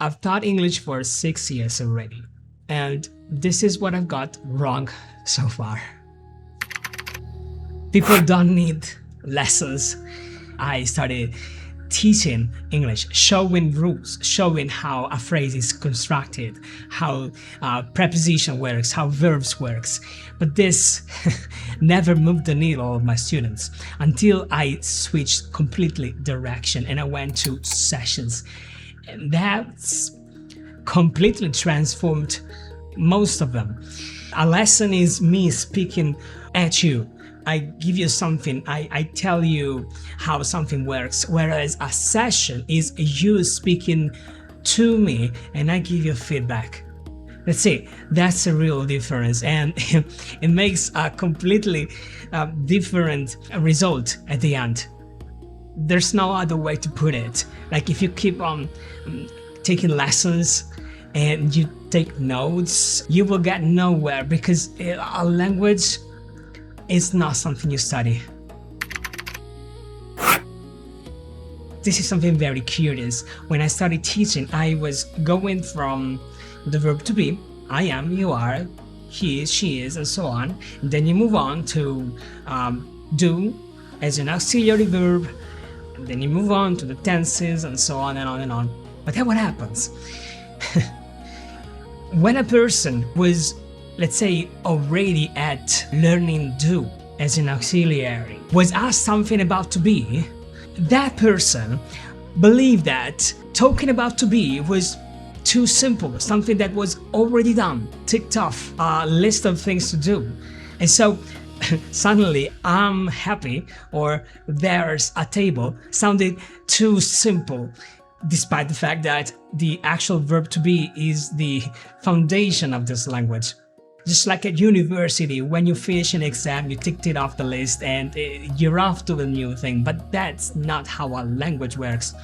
I've taught English for 6 years already, and this is what I've got wrong so far. People don't need lessons. I started teaching English, showing rules, showing how a phrase is constructed, how preposition works, how verbs works. But this never moved the needle of my students until I switched completely direction and I went to sessions. And that's completely transformed most of them. A lesson is me speaking at you. I give you something, I tell you how something works, whereas a session is you speaking to me and I give you feedback. That's it. That's a real difference, and it makes a completely different result at the end. There's no other way to put it. Like if you keep on taking lessons and you take notes, you will get nowhere because a language is not something you study. This is something very curious. When I started teaching, I was going from the verb to be, I am, you are, he is, she is, and so on. And then you move on to do as an auxiliary verb. And then you move on to the tenses and so on and on and on. But then what happens? When a person was, let's say, already at learning do as an auxiliary, was asked something about to be, that person believed that talking about to be was too simple, something that was already done, ticked off a list of things to do. And so suddenly I'm happy or there's a table sounded too simple, despite the fact that the actual verb to be is the foundation of this language. Just like at university, when you finish an exam, you ticked it off the list and you're off to a new thing, but that's not how a language works.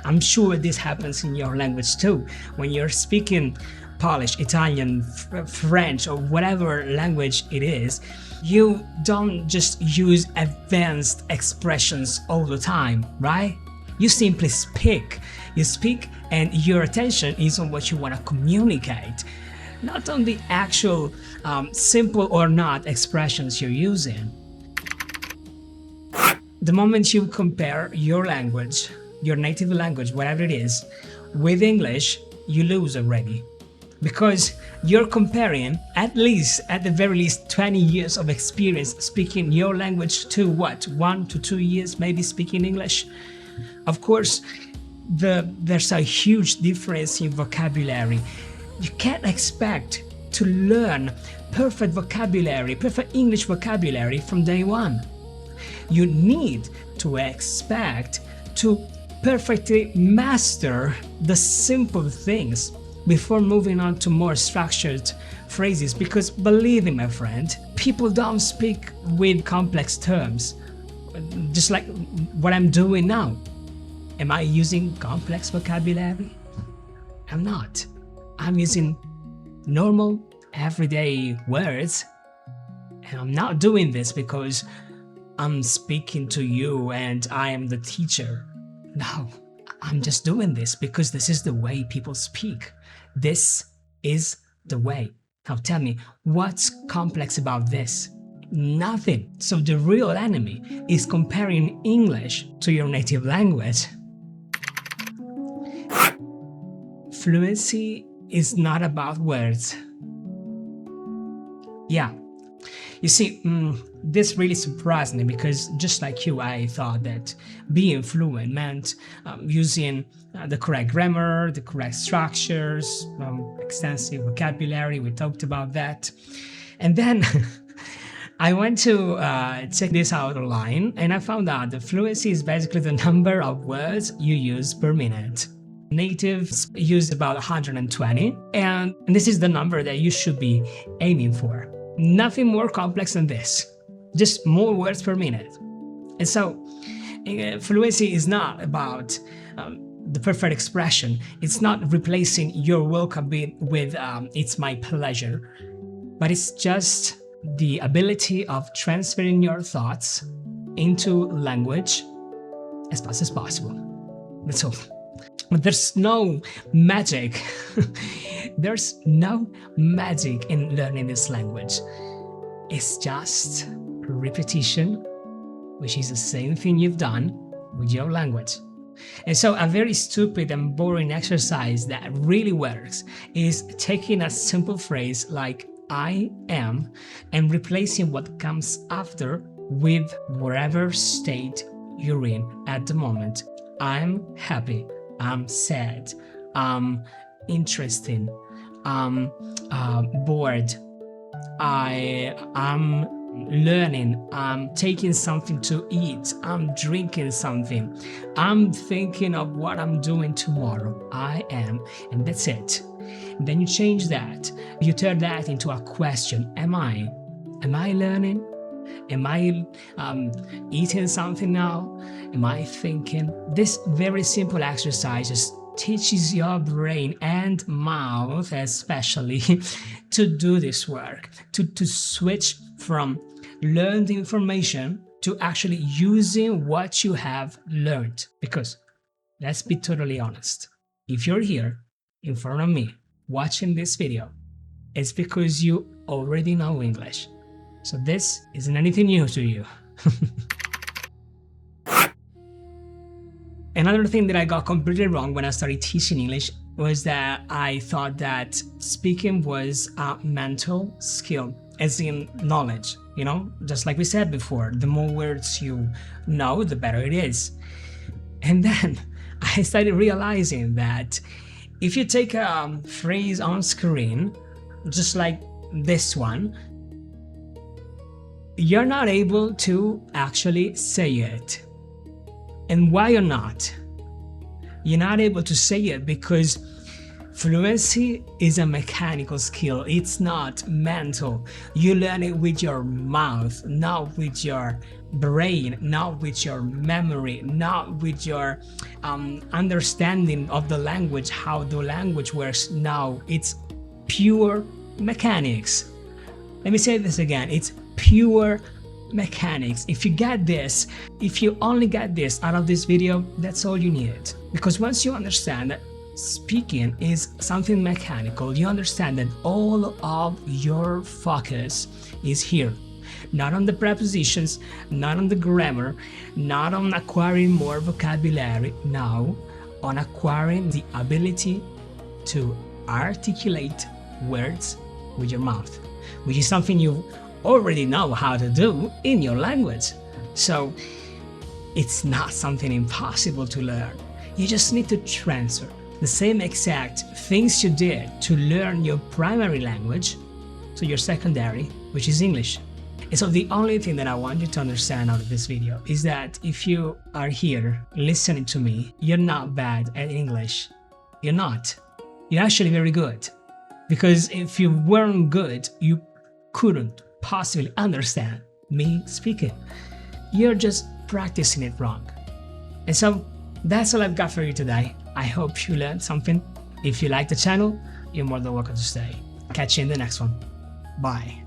I'm sure this happens in your language too. When you're speaking Polish, Italian, French, or whatever language it is, you don't just use advanced expressions all the time, right? You simply speak. You speak and your attention is on what you want to communicate, not on the actual simple or not expressions you're using. The moment you compare your language, your native language, whatever it is, with English, you lose already. Because you're comparing at the very least 20 years of experience speaking your language to what? 1 to 2 years maybe speaking English? Of course, there's a huge difference in vocabulary. You can't expect to learn perfect vocabulary, perfect English vocabulary from day one. You need to expect to perfectly master the simple things before moving on to more structured phrases, because believe me, my friend, people don't speak with complex terms, just like what I'm doing now. Am I using complex vocabulary? I'm not. I'm using normal, everyday words, and I'm not doing this because I'm speaking to you and I am the teacher. No, I'm just doing this because this is the way people speak. This is the way. Now tell me, what's complex about this? Nothing. So the real enemy is comparing English to your native language. Fluency is not about words. Yeah. You see, this really surprised me because just like you, I thought that being fluent meant using the correct grammar, the correct structures, extensive vocabulary. We talked about that. And then I went to check this out online and I found out that fluency is basically the number of words you use per minute. Natives use about 120, and this is the number that you should be aiming for. Nothing more complex than this, just more words per minute. And so fluency is not about the perfect expression. It's not replacing your welcome with it's my pleasure, but it's just the ability of transferring your thoughts into language as fast as possible. That's all. But there's no magic. There's no magic in learning this language. It's just repetition, which is the same thing you've done with your language. And so a very stupid and boring exercise that really works is taking a simple phrase like I am and replacing what comes after with whatever state you're in at the moment. I'm happy, I'm sad, I'm interesting, I'm bored, I'm learning, I'm taking something to eat, I'm drinking something, I'm thinking of what I'm doing tomorrow. I am, and that's it. And then you change that, you turn that into a question. Am I learning? Am I eating something now? Am I thinking? This very simple exercise just teaches your brain and mouth especially to do this work, to switch from learned information to actually using what you have learned. Because let's be totally honest, if you're here in front of me watching this video, it's because you already know English. So this isn't anything new to you. Another thing that I got completely wrong when I started teaching English was that I thought that speaking was a mental skill, as in knowledge, you know, just like we said before, the more words you know, the better it is. And then I started realizing that if you take a phrase on screen, just like this one, you're not able to actually say it. And why you're not? You're not able to say it because fluency is a mechanical skill. It's not mental. You learn it with your mouth, not with your brain, not with your memory, not with your understanding of the language, how the language works. No, it's pure mechanics. Let me say this again. It's pure mechanics. If you get this, if you only get this out of this video, that's all you need. Because once you understand that speaking is something mechanical, you understand that all of your focus is here. Not on the prepositions, not on the grammar, not on acquiring more vocabulary, no, on acquiring the ability to articulate words with your mouth, which is something you already know how to do in your language. So it's not something impossible to learn. You just need to transfer the same exact things you did to learn your primary language to your secondary, which is English. And so the only thing that I want you to understand out of this video is that if you are here listening to me, you're not bad at English. You're not. You're actually very good. Because if you weren't good, you couldn't possibly understand me speaking. You're just practicing it wrong. And so that's all I've got for you today. I hope you learned something. If you like the channel, you're more than welcome to stay. Catch you in the next one. Bye.